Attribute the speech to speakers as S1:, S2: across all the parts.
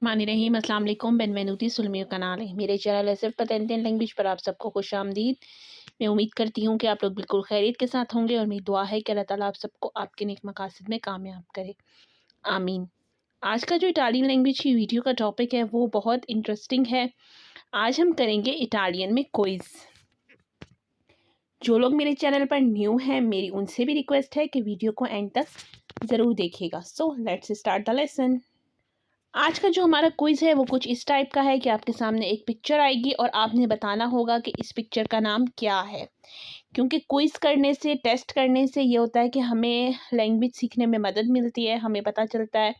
S1: मानी रहीम अस्सलाम वालेकुम बेनवेनुती सुलमियो कनाल है मेरे चैनल एसएफ पतेंटेन लैंग्वेज पर आप सबको खुशामदीद। मैं उम्मीद करती हूँ कि आप लोग बिल्कुल खैरियत के साथ होंगे और मेरी दुआ है कि अल्लाह ताला आप सबको आपके नेक मकासद में कामयाब करे, आमीन। आज का जो इटालियन लैंग्वेज की वीडियो का टॉपिक है वो बहुत इंटरेस्टिंग है। आज हम करेंगे इटालियन में क्विज़। जो लोग मेरे चैनल पर न्यू हैं मेरी उनसे भी रिक्वेस्ट है कि वीडियो को एंड तक ज़रूर देखिएगा। So let's start the lesson. आज का जो हमारा क्विज़ है वो कुछ इस टाइप का है कि आपके सामने एक पिक्चर आएगी और आपने बताना होगा कि इस पिक्चर का नाम क्या है। क्योंकि क्विज़ करने से, टेस्ट करने से ये होता है कि हमें लैंग्वेज सीखने में मदद मिलती है, हमें पता चलता है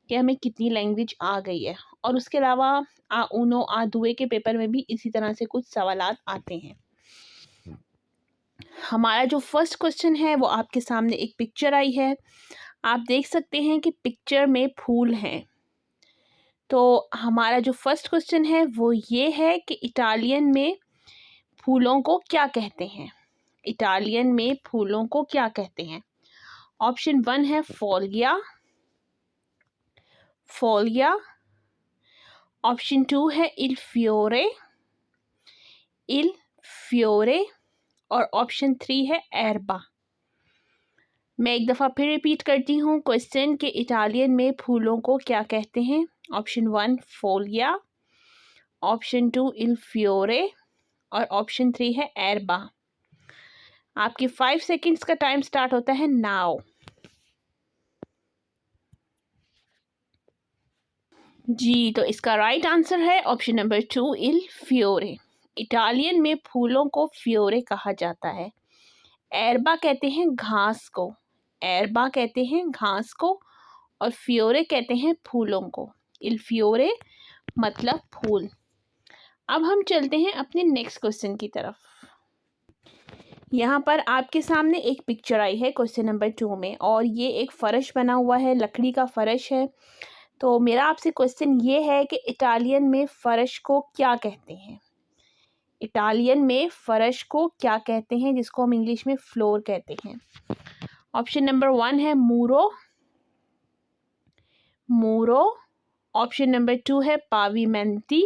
S1: कि हमें कितनी लैंग्वेज आ गई है। और उसके अलावा आ ऊनो आ दुए के पेपर में भी इसी तरह से कुछ सवालात आते हैं। हमारा जो फर्स्ट क्वेश्चन है वो आपके सामने एक पिक्चर आई है। आप देख सकते हैं कि पिक्चर में फूल हैं। तो हमारा जो फर्स्ट क्वेश्चन है वो ये है कि इटालियन में फूलों को क्या कहते हैं। इटालियन में फूलों को क्या कहते हैं। ऑप्शन 1 है फोलिया, फोलिया। ऑप्शन 2 है इल फ्योरे, इल फ्योरे। और ऑप्शन 3 है एरबा। मैं एक दफ़ा फिर रिपीट करती हूँ क्वेश्चन के इटालियन में फूलों को क्या कहते हैं। ऑप्शन 1 फोलिया, ऑप्शन 2 इल फ्योरे और ऑप्शन 3 है एरबा। आपकी 5 सेकेंड्स का टाइम स्टार्ट होता है नाउ। जी, तो इसका राइट आंसर है ऑप्शन नंबर 2 इल फ्योरे। इटालियन में फूलों को फ्योरे कहा जाता है। एरबा कहते हैं घास को, एरबा कहते हैं घास को और फ्योरे कहते हैं फूलों को। इल फ्योरे मतलब फूल। अब हम चलते हैं अपने नेक्स्ट क्वेश्चन की तरफ। यहाँ पर आपके सामने एक पिक्चर आई है क्वेश्चन नंबर 2 में और ये एक फर्श बना हुआ है, लकड़ी का फर्श है। तो मेरा आपसे क्वेश्चन ये है कि इटालियन में फर्श को क्या कहते हैं। इटालियन में फर्श को क्या कहते हैं जिसको हम इंग्लिश में फ्लोर कहते हैं। ऑप्शन नंबर 1 है मूरो, मूरो। ऑप्शन नंबर 2 है पावीमेंटी,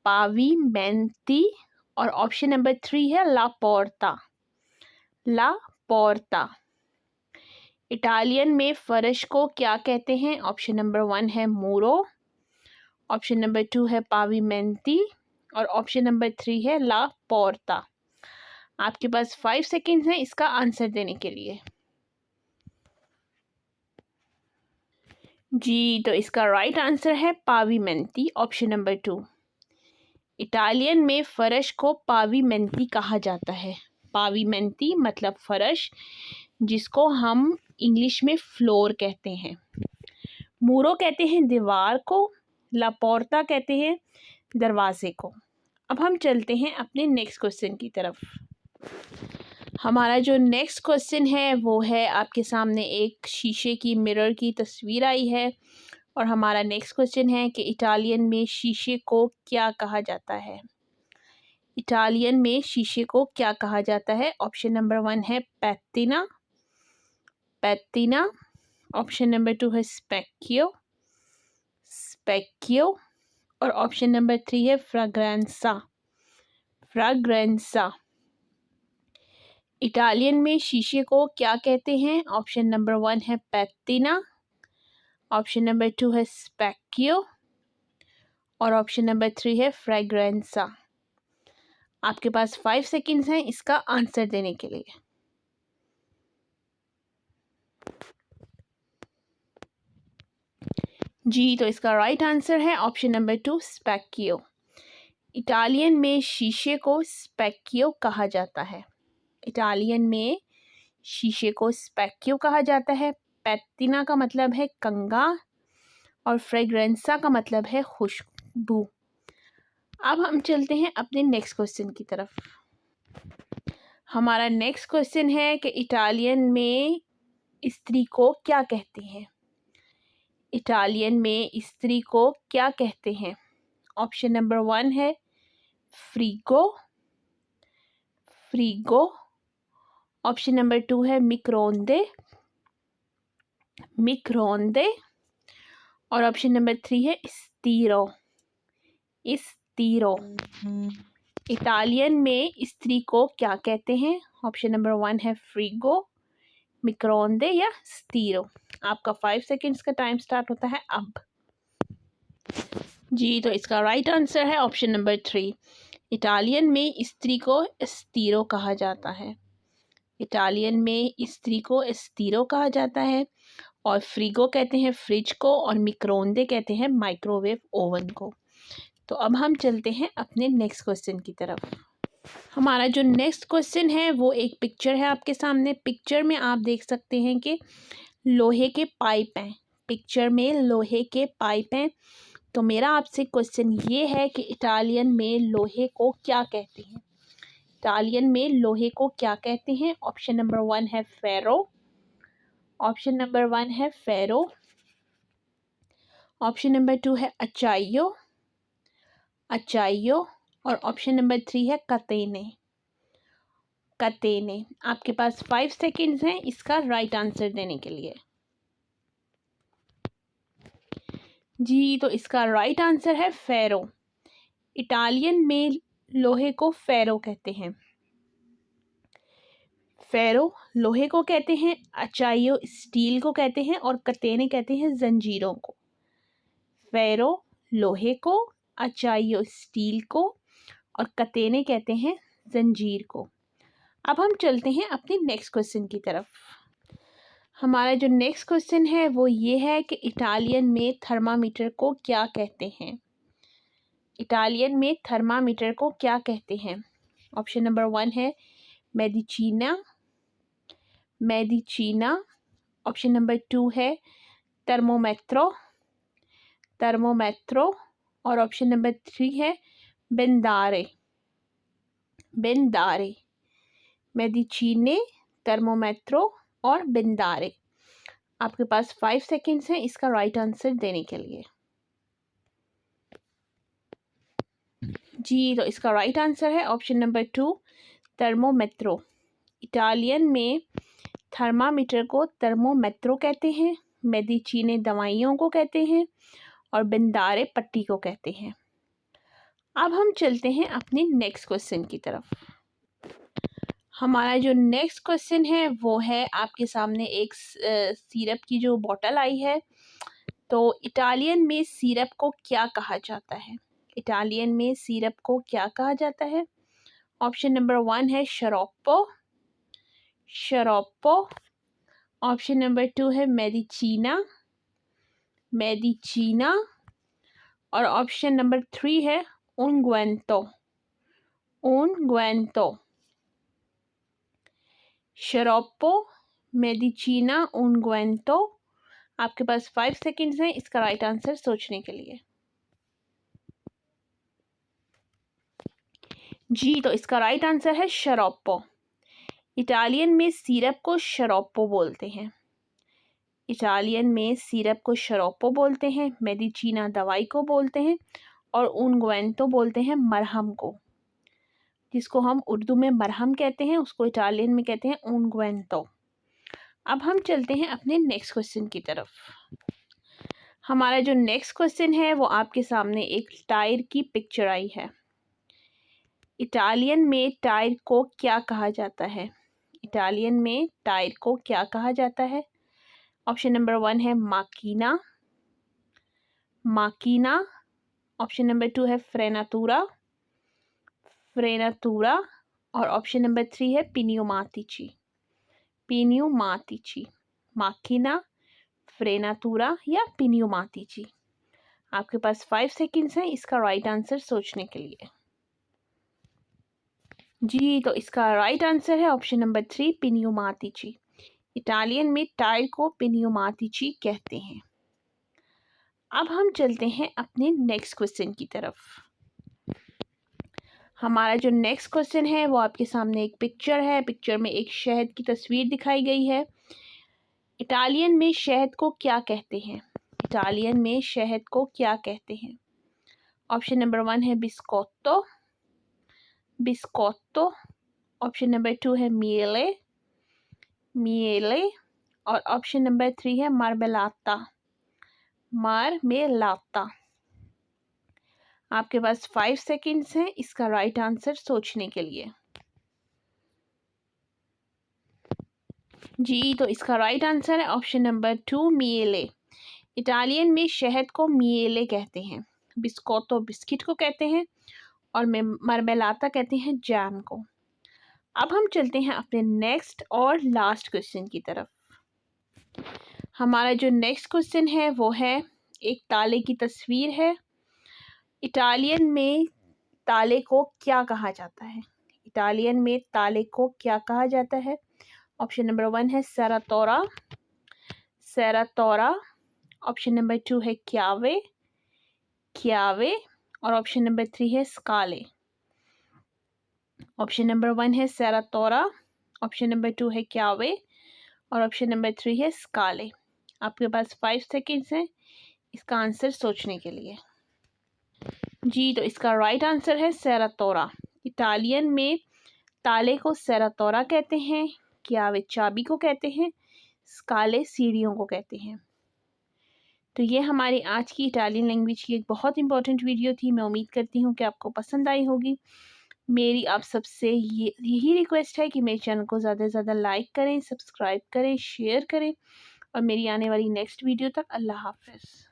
S1: पावीमेंटी। और ऑप्शन नंबर 3 है ला पोर्ता, ला पोर्ता। इटालियन में फर्श को क्या कहते हैं। ऑप्शन नंबर 1 है मूरो, ऑप्शन नंबर 2 है पावीमेंटी और ऑप्शन नंबर 3 है ला पोर्ता। आपके पास 5 सेकेंड्स हैं इसका आंसर देने के लिए। जी, तो इसका राइट आंसर है पावीमेंटी, ऑप्शन नंबर 2। इटालियन में फर्श को पावीमेंटी कहा जाता है। पावीमेंटी मतलब फर्श, जिसको हम इंग्लिश में फ्लोर कहते हैं। मूरो कहते हैं दीवार को, ला पोर्ता कहते हैं दरवाजे को। अब हम चलते हैं अपने नेक्स्ट क्वेश्चन की तरफ। हमारा जो नेक्स्ट क्वेश्चन है वो है आपके सामने एक शीशे की मिरर की तस्वीर आई है और हमारा नेक्स्ट क्वेश्चन है कि इटालियन में शीशे को क्या कहा जाता है। इटालियन में शीशे को क्या कहा जाता है। ऑप्शन नंबर 1 है पैटिना, पैटिना। ऑप्शन नंबर 2 है स्पेक्कियो, स्पेक्कियो। और ऑप्शन नंबर 3 है फ्रेग्रेंसा, फ्रेग्रेंसा। इटालियन में शीशे को क्या कहते हैं। ऑप्शन नंबर 1 है पैटिना, ऑप्शन नंबर 2 है स्पेक्कियो और ऑप्शन नंबर 3 है फ्रेग्रेंसा। आपके पास 5 सेकेंड्स हैं इसका आंसर देने के लिए। जी, तो इसका राइट आंसर है ऑप्शन नंबर 2 स्पेक्कियो। इटालियन में शीशे को स्पेक्कियो कहा जाता है। इटालियन में शीशे को स्पेक्कियो कहा जाता है। पैटिना का मतलब है कंगा और फ्रेग्रेंसा का मतलब है खुशबू। अब हम चलते हैं अपने नेक्स्ट क्वेश्चन की तरफ। हमारा नेक्स्ट क्वेश्चन है कि इटालियन में स्त्री को क्या कहते हैं। इटालियन में स्त्री को क्या कहते हैं। ऑप्शन नंबर 1 है फ्रीगो, फ्रीगो। ऑप्शन नंबर 2 है मिक्रोंदे, मिक्रोंदे। और ऑप्शन नंबर 3 है स्टीरो, स्टीरो। इटालियन में स्त्री को क्या कहते हैं? ऑप्शन नंबर 1 है फ्रीगो, मिक्रोंडे या स्टीरो। आपका 5 सेकेंड्स का टाइम स्टार्ट होता है अब। जी, तो इसका राइट आंसर है ऑप्शन नंबर 3। इटालियन में स्त्री को स्टीरो कहा जाता है। इटालियन में स्त्री को स्टीरो कहा जाता है और फ्रीगो कहते हैं फ्रिज को और मिक्रोंडे कहते हैं माइक्रोवेव ओवन को। तो अब हम चलते हैं अपने नेक्स्ट क्वेश्चन की तरफ। हमारा जो नेक्स्ट क्वेश्चन है वो एक पिक्चर है आपके सामने। पिक्चर में आप देख सकते हैं कि लोहे के पाइप हैं। पिक्चर में लोहे के पाइप हैं। तो मेरा आपसे क्वेश्चन ये है कि इटालियन में लोहे को क्या कहते हैं? इटालियन में लोहे को क्या कहते हैं? ऑप्शन नंबर 1 है फेरो, ऑप्शन नंबर 1 है फेरो, ऑप्शन नंबर 2 है अचाइयो, अचाइयो और ऑप्शन नंबर 3 है कतेने, कतेने। आपके पास 5 सेकेंड्स हैं इसका राइट आंसर देने के लिए। जी, तो इसका राइट आंसर है फेरो। इटालियन में लोहे को फेरो कहते हैं। फेरो लोहे को कहते हैं, अचाइयो स्टील को कहते हैं और कतेने कहते हैं जंजीरों को। फेरो लोहे को, अचाइयो स्टील को और कतेने कहते हैं जंजीर को। अब हम चलते हैं अपने नेक्स्ट क्वेश्चन की तरफ। हमारा जो नेक्स्ट क्वेश्चन है वो ये है कि इटालियन में थर्मामीटर को क्या कहते हैं? इटालियन में थर्मामीटर को क्या कहते हैं? ऑप्शन नंबर 1 है मेडिचीना, मेडिचीना। ऑप्शन नंबर 2 है थर्मोमेट्रो, थर्मोमेट्रो और ऑप्शन नंबर 3 है बेंदारे, बेंदारे। मेडिचीने, थर्मोमेट्रो और बेंदारे। आपके पास 5 सेकेंड्स हैं इसका राइट आंसर देने के लिए। जी, तो इसका राइट आंसर है ऑप्शन नंबर 2 थर्मोमेट्रो। इटालियन में थर्मामीटर को थर्मोमेट्रो कहते हैं, मेडिचीने दवाइयों को कहते हैं और बेंदारे पट्टी को कहते हैं। अब हम चलते हैं अपने नेक्स्ट क्वेश्चन की तरफ। हमारा जो नेक्स्ट क्वेश्चन है वो है आपके सामने एक सिरप की जो बॉटल आई है। तो इटालियन में सिरप को क्या कहा जाता है? इटालियन में सिरप को क्या कहा जाता है? ऑप्शन नंबर 1 है शरोप्पो, शरोप्पो। ऑप्शन नंबर 2 है मेडिचीना, मेडिचीना और ऑप्शन नंबर 3 है उनग्वेंतो, उनग्वेंतो। शरोप्पो, मेडिचीना, उनग्वेंतो। आपके पास 5 सेकेंड्स हैं इसका राइट आंसर सोचने के लिए। जी, तो इसका राइट आंसर है शरोप्पो। इटालियन में सिरप को शरोप्पो बोलते हैं। इटालियन में सिरप को शरोप्पो बोलते हैं, मेडिचीना दवाई को बोलते हैं और उनग्वेंतो बोलते हैं मरहम को। जिसको हम उर्दू में मरहम कहते हैं उसको इटालियन में कहते हैं उनग्वेंतो। अब हम चलते हैं अपने नेक्स्ट क्वेश्चन की तरफ। हमारा जो नेक्स्ट क्वेश्चन है वो आपके सामने एक टायर की पिक्चर आई है। इटालियन में टायर को क्या कहा जाता है? इटालियन में टायर को क्या कहा जाता है? ऑप्शन नंबर 1 है माकीना, माकीना। ऑप्शन नंबर 2 है फ्रेनातूरा, फ्रेनातूरा और ऑप्शन नंबर 3 है पिन्यूमातिची, पिन्यूमातिची। माकीना, फ्रेनातूरा या पिन्यूमातिची। आपके पास 5 सेकेंड्स हैं इसका राइट आंसर सोचने के लिए। जी, तो इसका राइट आंसर है ऑप्शन नंबर 3 पिन्यूमातिची। इटालियन में टायर को पिन्यूमातिची कहते हैं। अब हम चलते हैं अपने नेक्स्ट क्वेश्चन की तरफ। हमारा जो नेक्स्ट क्वेश्चन है वो आपके सामने एक पिक्चर है। पिक्चर में एक शहद की तस्वीर दिखाई गई है। इटालियन में शहद को क्या कहते हैं? इटालियन में शहद को क्या कहते हैं? ऑप्शन नंबर 1 है बिस्कोत्तो, बिस्कोत्तो। ऑप्शन नंबर 2 है मिएले, मिएले और ऑप्शन नंबर 3 है मार्बेलाता, मार्मेलाता। आपके पास 5 सेकंड्स हैं इसका राइट आंसर सोचने के लिए। जी, तो इसका राइट आंसर है ऑप्शन नंबर 2 मिएले। इटालियन में शहद को मिएले कहते हैं, बिस्कोतो बिस्किट को कहते हैं और मार्मेलाता कहते हैं जैम को। अब हम चलते हैं अपने नेक्स्ट और लास्ट क्वेश्चन की तरफ। हमारा जो नेक्स्ट क्वेश्चन है वो है, एक ताले की तस्वीर है। इटालियन में ताले को क्या कहा जाता है? इटालियन में ताले को क्या कहा जाता है? ऑप्शन नंबर 1 है सेरातोरा, सेरातोरा। ऑप्शन नंबर 2 है क्यावे, क्यावे। और ऑप्शन नंबर 3 है स्काले। ऑप्शन नंबर 1 है सेरातोरा, ऑप्शन नंबर 2 है क्यावे और ऑप्शन नंबर 3 है स्काले। आपके पास 5 सेकंड्स हैं इसका आंसर सोचने के लिए। जी, तो इसका राइट आंसर है सेरातोरा। इटालियन में ताले को सेरातोरा कहते हैं, क्यावे चाबी को कहते हैं, स्काले सीढ़ियों को कहते हैं। तो ये हमारी आज की इटालियन लैंग्वेज की एक बहुत इंपॉर्टेंट वीडियो थी। मैं उम्मीद करती हूँ कि आपको पसंद आई होगी। मेरी आप सबसे यही रिक्वेस्ट है कि मेरे चैनल को ज़्यादा से ज़्यादा लाइक करें, सब्सक्राइब करें, शेयर करें और मेरी आने वाली नेक्स्ट वीडियो तक अल्लाह हाफ़िज़।